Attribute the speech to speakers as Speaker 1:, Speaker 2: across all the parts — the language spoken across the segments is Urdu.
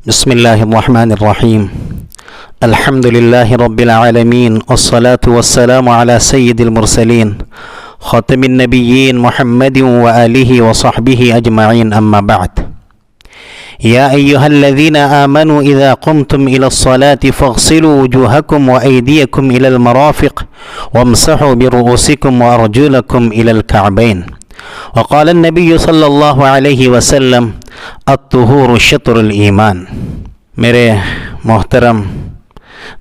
Speaker 1: بسم الله الرحمن الرحيم. الحمد لله رب العالمين، والصلاة والسلام على سيد المرسلين خاتم النبيين محمد وآله وصحبه أجمعين، أما بعد. يا أيها الذين آمنوا إذا قمتم إلى الصلاة فاغسلوا وجوهكم وأيديكم إلى المرافق وامسحوا برؤوسكم وأرجلكم إلى الكعبين. وقال النبي صلی اللہ علیہ وسلم الطہور شطر الایمان. میرے محترم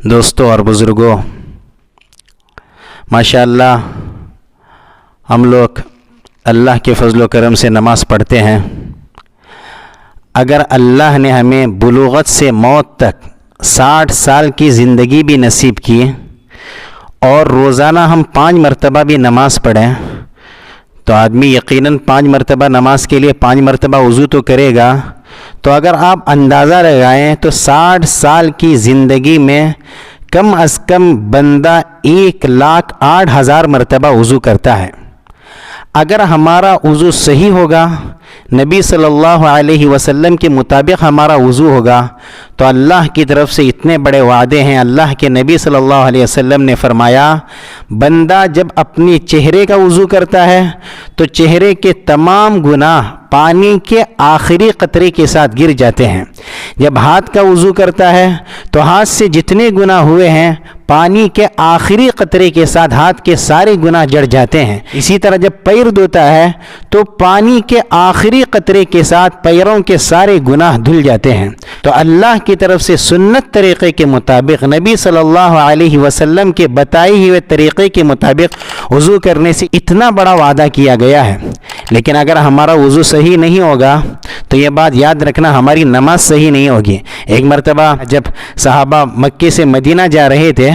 Speaker 1: دوستوں اور بزرگوں، ماشاءاللہ ہم لوگ اللہ کے فضل و کرم سے نماز پڑھتے ہیں. اگر اللہ نے ہمیں بلوغت سے موت تک 60 سال کی زندگی بھی نصیب کی اور روزانہ ہم 5 مرتبہ بھی نماز پڑھیں تو آدمی یقیناً 5 مرتبہ نماز کے لیے 5 مرتبہ وضو تو کرے گا. تو اگر آپ اندازہ لگائیں تو 60 سال کی زندگی میں کم از کم بندہ 1,08,000 مرتبہ وضو کرتا ہے. اگر ہمارا وضو صحیح ہوگا، نبی صلی اللہ علیہ وسلم کے مطابق ہمارا وضو ہوگا، تو اللہ کی طرف سے اتنے بڑے وعدے ہیں. اللہ کے نبی صلی اللہ علیہ وسلم نے فرمایا، بندہ جب اپنی چہرے کا وضو کرتا ہے تو چہرے کے تمام گناہ پانی کے آخری قطرے کے ساتھ گر جاتے ہیں. جب ہاتھ کا وضو کرتا ہے تو ہاتھ سے جتنے گناہ ہوئے ہیں پانی کے آخری قطرے کے ساتھ ہاتھ کے سارے گناہ جڑ جاتے ہیں. اسی طرح جب پیر دھوتا ہے تو پانی کے آخری قطرے کے ساتھ پیروں کے سارے گناہ دھل جاتے ہیں. تو اللہ کی طرف سے سنت طریقے کے مطابق، نبی صلی اللہ علیہ وسلم کے بتائے ہوئے طریقے کے مطابق وضو کرنے سے اتنا بڑا وعدہ کیا گیا ہے. لیکن اگر ہمارا وضو صحیح نہیں ہوگا تو یہ بات یاد رکھنا، ہماری نماز صحیح نہیں ہوگی. ایک مرتبہ جب صحابہ مکے سے مدینہ جا رہے تھے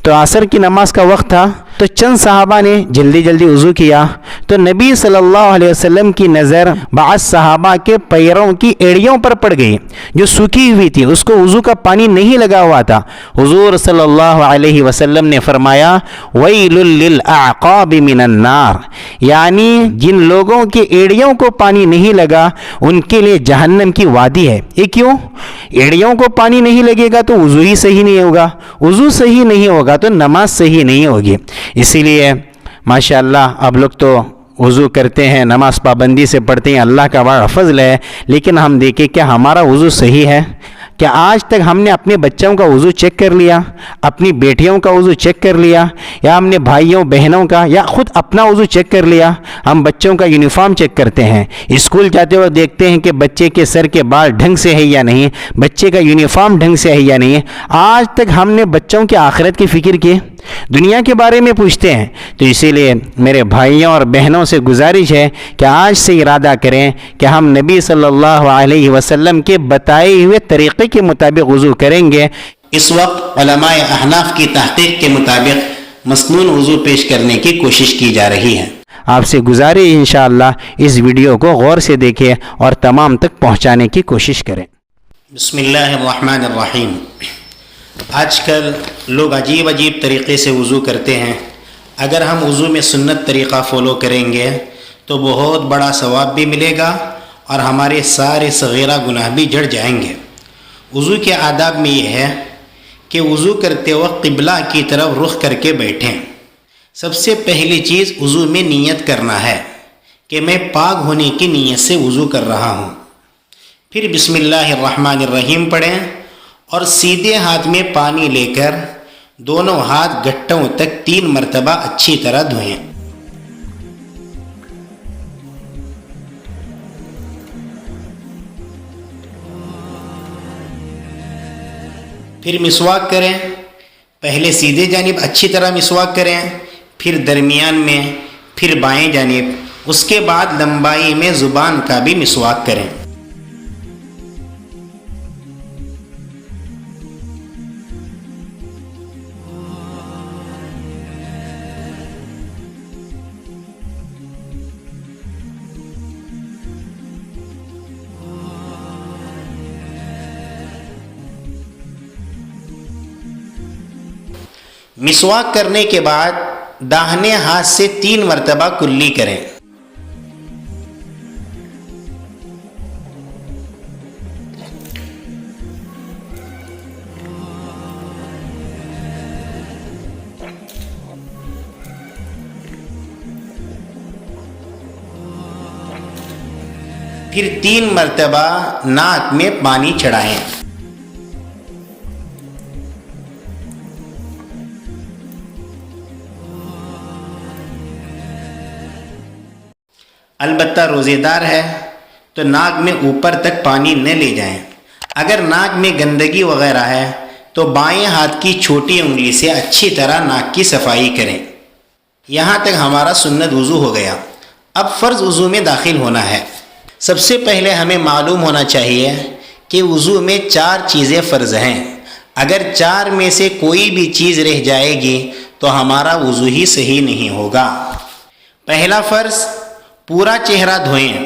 Speaker 1: تو عصر کی نماز کا وقت تھا، تو چند صحابہ نے جلدی جلدی وضو کیا تو نبی صلی اللہ علیہ وسلم کی نظر بعض صحابہ کے پیروں کی ایڑیوں پر پڑ گئی جو سوکھی ہوئی تھی، اس کو وضو کا پانی نہیں لگا ہوا تھا. حضور صلی اللہ علیہ وسلم نے فرمایا، ویل للاعقاب من النار، یعنی جن لوگوں کے ایڑیوں کو پانی نہیں لگا ان کے لیے جہنم کی وادی ہے. یہ کیوں؟ ایڑیوں کو پانی نہیں لگے گا تو وضو ہی صحیح نہیں ہوگا، وضو صحیح نہیں ہوگا تو نماز صحیح نہیں ہوگی. اسی لیے ماشاءاللہ اب لوگ تو وضو کرتے ہیں، نماز پابندی سے پڑھتے ہیں، اللہ کا بڑا فضل ہے. لیکن ہم دیکھیں کیا ہمارا وضو صحیح ہے؟ کیا آج تک ہم نے اپنے بچوں کا وضو چیک کر لیا، اپنی بیٹیوں کا وضو چیک کر لیا، یا ہم نے بھائیوں بہنوں کا یا خود اپنا وضو چیک کر لیا؟ ہم بچوں کا یونیفارم چیک کرتے ہیں، اسکول جاتے ہوئے دیکھتے ہیں کہ بچے کے سر کے بال ڈھنگ سے ہے یا نہیں، بچے کا یونیفارم ڈھنگ سے ہے یا نہیں. آج تک ہم نے بچوں کی آخرت کی فکر کی؟ دنیا کے بارے میں پوچھتے ہیں. تو اسی لیے میرے بھائیوں اور بہنوں سے گزارش ہے کہ آج سے ارادہ کریں کہ ہم نبی صلی اللہ علیہ وسلم کے بتائے ہوئے طریقے کے مطابق وضو کریں گے. اس وقت علماء احناف کی تحقیق کے مطابق مسنون وضو پیش کرنے کی کوشش کی جا رہی ہے. آپ سے گزارش انشاءاللہ اس ویڈیو کو غور سے دیکھیں اور تمام تک پہنچانے کی کوشش کریں. بسم اللہ الرحمن الرحیم. آج کل لوگ عجیب طریقے سے وضو کرتے ہیں. اگر ہم وضو میں سنت طریقہ فالو کریں گے تو بہت بڑا ثواب بھی ملے گا اور ہمارے سارے صغیرہ گناہ بھی جڑ جائیں گے. وضو کے آداب میں یہ ہے کہ وضو کرتے وقت قبلہ کی طرف رخ کر کے بیٹھیں. سب سے پہلی چیز وضو میں نیت کرنا ہے کہ میں پاک ہونے کی نیت سے وضو کر رہا ہوں. پھر بسم اللہ الرحمن الرحیم پڑھیں اور سیدھے ہاتھ میں پانی لے کر دونوں ہاتھ گھٹوں تک 3 مرتبہ اچھی طرح دھوئیں. پھر مسواک کریں. پہلے سیدھے جانب اچھی طرح مسواک کریں، پھر درمیان میں، پھر بائیں جانب، اس کے بعد لمبائی میں زبان کا بھی مسواک کریں. مسواک کرنے کے بعد داہنے ہاتھ سے 3 مرتبہ کلی کریں. پھر 3 مرتبہ ناک میں پانی چڑھائیں۔ البتہ روزے دار ہے تو ناک میں اوپر تک پانی نہ لے جائیں۔ اگر ناک میں گندگی وغیرہ ہے تو بائیں ہاتھ کی چھوٹی انگلی سے اچھی طرح ناک کی صفائی کریں۔ یہاں تک ہمارا سنت وضو ہو گیا۔ اب فرض وضو میں داخل ہونا ہے۔ سب سے پہلے ہمیں معلوم ہونا چاہیے کہ وضو میں 4 چیزیں فرض ہیں۔ اگر 4 میں سے کوئی بھی چیز رہ جائے گی تو ہمارا وضو ہی صحیح نہیں ہوگا۔ پہلا فرض، پورا چہرہ دھوئیں،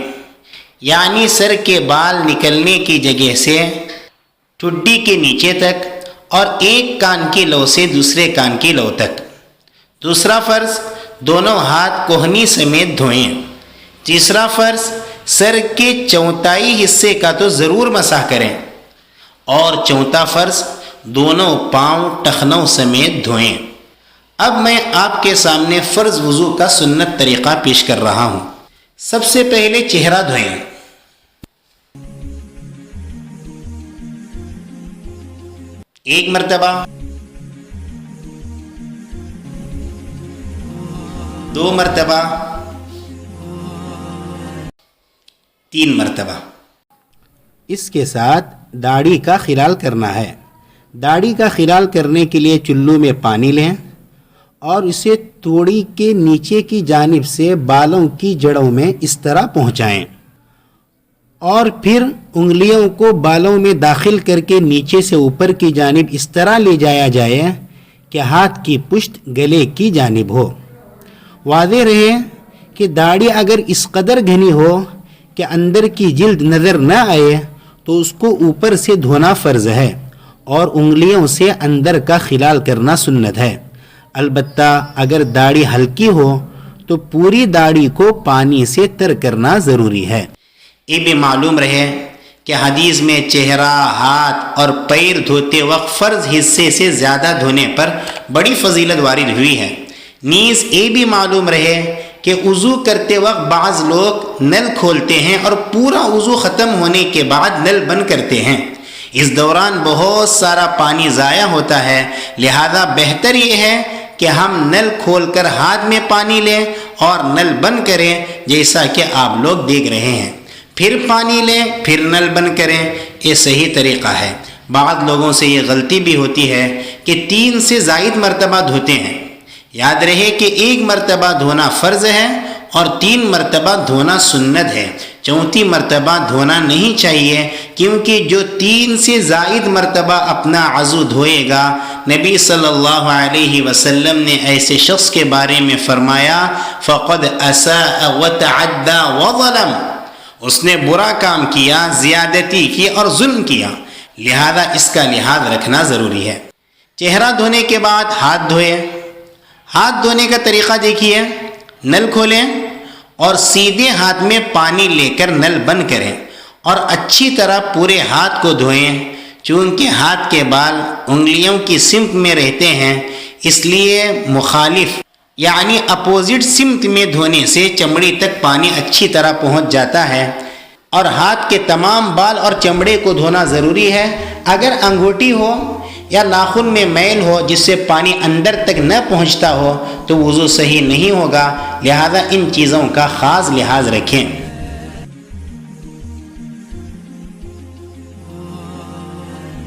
Speaker 1: یعنی سر کے بال نکلنے کی جگہ سے ٹھڈی کے نیچے تک اور ایک کان کی لو سے دوسرے کان کی لو تک۔ دوسرا فرض، دونوں ہاتھ کوہنی سمیت دھوئیں۔ تیسرا فرض، سر کے چوتھائی حصے کا تو ضرور مسح کریں۔ اور چوتھا فرض، دونوں پاؤں ٹخنوں سمیت دھوئیں۔ اب میں آپ کے سامنے فرض وضو کا سنت طریقہ پیش کر رہا ہوں۔ سب سے پہلے چہرہ دھوئیں۔ ایک مرتبہ، 2 مرتبہ، 3 مرتبہ۔ اس کے ساتھ داڑھی کا خلال کرنا ہے۔ داڑھی کا خلال کرنے کے لیے چلو میں پانی لیں اور اسے توڑی کے نیچے کی جانب سے بالوں کی جڑوں میں اس طرح پہنچائیں اور پھر انگلیوں کو بالوں میں داخل کر کے نیچے سے اوپر کی جانب اس طرح لے جایا جائے کہ ہاتھ کی پشت گلے کی جانب ہو۔ واضح رہے کہ داڑھی اگر اس قدر گھنی ہو کہ اندر کی جلد نظر نہ آئے تو اس کو اوپر سے دھونا فرض ہے اور انگلیوں سے اندر کا خلال کرنا سنت ہے۔ البتہ اگر داڑھی ہلکی ہو تو پوری داڑھی کو پانی سے تر کرنا ضروری ہے۔ یہ بھی معلوم رہے کہ حدیث میں چہرہ، ہاتھ اور پیر دھوتے وقت فرض حصے سے زیادہ دھونے پر بڑی فضیلت وارد ہوئی ہے۔ نیز یہ بھی معلوم رہے کہ وضو کرتے وقت بعض لوگ نل کھولتے ہیں اور پورا وضو ختم ہونے کے بعد نل بند کرتے ہیں۔ اس دوران بہت سارا پانی ضائع ہوتا ہے، لہذا بہتر یہ ہے کہ ہم نل کھول کر ہاتھ میں پانی لیں اور نل بند کریں، جیسا کہ آپ لوگ دیکھ رہے ہیں۔ پھر پانی لیں، پھر نل بند کریں، یہ صحیح طریقہ ہے۔ بعض لوگوں سے یہ غلطی بھی ہوتی ہے کہ 3 سے زائد مرتبہ دھوتے ہیں۔ یاد رہے کہ 1 مرتبہ دھونا فرض ہے اور 3 مرتبہ دھونا سنت ہے۔ 4تھی مرتبہ دھونا نہیں چاہیے، کیونکہ جو 3 سے زائد مرتبہ اپنا عضو دھوئے گا، نبی صلی اللہ علیہ وسلم نے ایسے شخص کے بارے میں فرمایا فقد اساء وتعدى وظلم، اس نے برا کام کیا، زیادتی کی اور ظلم کیا، لہذا اس کا لحاظ رکھنا ضروری ہے۔ چہرہ دھونے کے بعد ہاتھ دھوئے۔ ہاتھ دھونے کا طریقہ دیکھیے، نل کھولیں اور سیدھے ہاتھ میں پانی لے کر نل بند کریں اور اچھی طرح پورے ہاتھ کو دھوئیں۔ چونکہ ہاتھ کے بال انگلیوں کی سمت میں رہتے ہیں، اس لیے مخالف یعنی اپوزٹ سمت میں دھونے سے چمڑی تک پانی اچھی طرح پہنچ جاتا ہے، اور ہاتھ کے تمام بال اور چمڑے کو دھونا ضروری ہے۔ اگر انگوٹھی ہو یا ناخن میں میل ہو جس سے پانی اندر تک نہ پہنچتا ہو تو وضو صحیح نہیں ہوگا، لہذا ان چیزوں کا خاص لحاظ رکھیں۔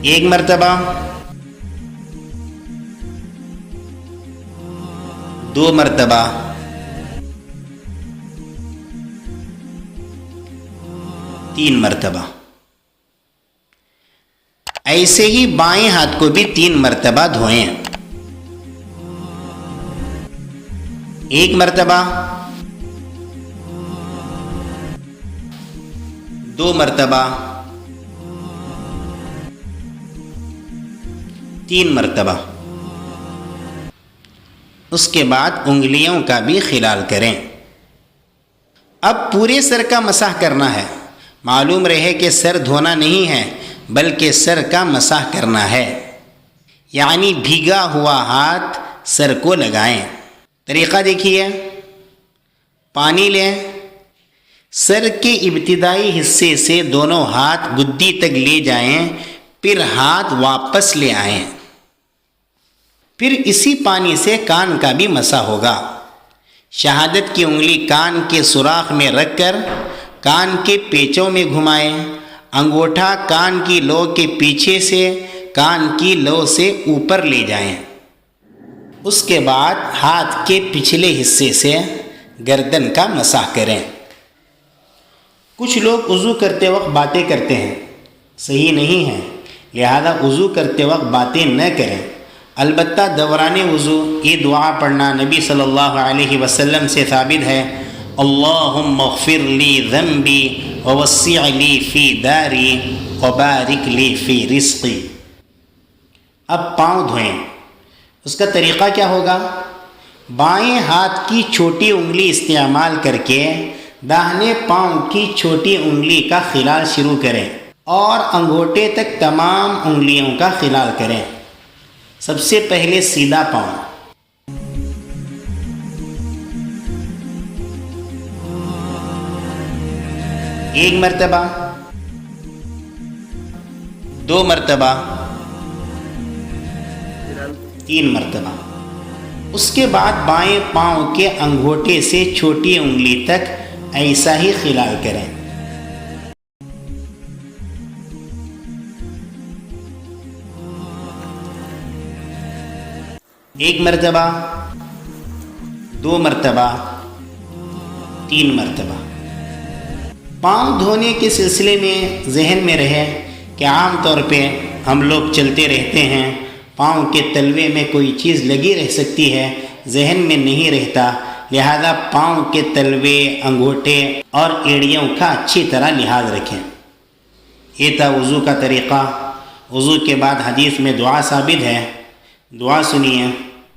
Speaker 1: ایک مرتبہ، 2 مرتبہ، 3 مرتبہ۔ ایسے ہی بائیں ہاتھ کو بھی 3 مرتبہ دھوئیں۔ 1 مرتبہ، 2 مرتبہ، 3 مرتبہ۔ اس کے بعد انگلیوں کا بھی خلال کریں۔ اب پورے سر کا مسح کرنا ہے۔ معلوم رہے کہ سر دھونا نہیں ہے بلکہ سر کا مسح کرنا ہے، یعنی بھیگا ہوا ہاتھ سر کو لگائیں۔ طریقہ دیکھیے، پانی لیں،
Speaker 2: سر کے ابتدائی حصے سے دونوں ہاتھ گدی تک لے جائیں، پھر ہاتھ واپس لے آئیں۔ پھر اسی پانی سے کان کا بھی مسح ہوگا۔ شہادت کی انگلی کان کے سوراخ میں رکھ کر کان کے پیچوں میں گھمائیں۔ انگوٹھا کان کی لو کے پیچھے سے کان کی لو سے اوپر لے جائیں۔ اس کے بعد ہاتھ کے پچھلے حصے سے گردن کا مسح کریں۔ کچھ لوگ وضو کرتے وقت باتیں کرتے ہیں، صحیح نہیں ہے، لہذا وضو کرتے وقت باتیں نہ کریں۔ البتہ دوران وضو یہ دعا پڑھنا نبی صلی اللہ علیہ وسلم سے ثابت ہے: اللہم اغفر لی ذنبی ووسع لی فی داری وبارک لی فی رزقی۔ اب پاؤں دھوئیں۔ اس کا طریقہ کیا ہوگا؟ بائیں ہاتھ کی چھوٹی انگلی استعمال کر کے داہنے پاؤں کی چھوٹی انگلی کا خلال شروع کریں اور انگوٹے تک تمام انگلیوں کا خلال کریں۔ سب سے پہلے سیدھا پاؤں، ایک مرتبہ، دو مرتبہ، تین مرتبہ۔ اس کے بعد بائیں پاؤں کے انگوٹے سے چھوٹی انگلی تک ایسا ہی خلال کریں۔ ایک مرتبہ، دو مرتبہ، تین مرتبہ۔ پاؤں دھونے کے سلسلے میں ذہن میں رہے کہ عام طور پہ ہم لوگ چلتے رہتے ہیں، پاؤں کے تلوے میں کوئی چیز لگی رہ سکتی ہے، ذہن میں نہیں رہتا، لہذا پاؤں کے تلوے، انگوٹھے اور ایڑیوں کا اچھی طرح لحاظ رکھیں۔ یہ تھا وضو کا طریقہ۔ وضو کے بعد حدیث میں دعا ثابت ہے، دعا سنیے: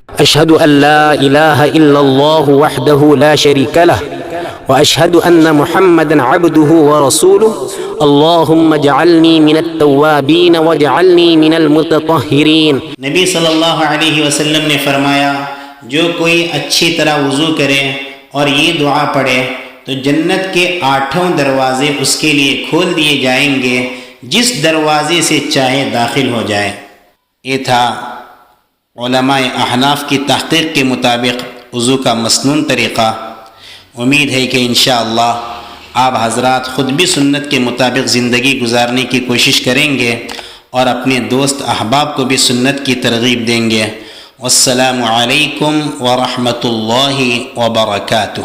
Speaker 3: اشہد ان لا الہ الا اللہ وحدہ لا شریک لہ واشہد ان محمدا عبدہ ورسولہ اللہم اجعلنی من التوابین واجعلنی من المتطہرین۔
Speaker 2: نبی صلی اللہ علیہ وسلم نے فرمایا، جو کوئی اچھی طرح وضو کرے اور یہ دعا پڑھے تو جنت کے 8 دروازے اس کے لیے کھول دیے جائیں گے، جس دروازے سے چاہے داخل ہو جائے۔ یہ تھا علماء احناف کی تحقیق کے مطابق وضو کا مسنون طریقہ۔ امید ہے کہ انشاءاللہ آپ حضرات خود بھی سنت کے مطابق زندگی گزارنے کی کوشش کریں گے اور اپنے دوست احباب کو بھی سنت کی ترغیب دیں گے۔ والسلام علیکم ورحمۃ اللہ وبرکاتہ۔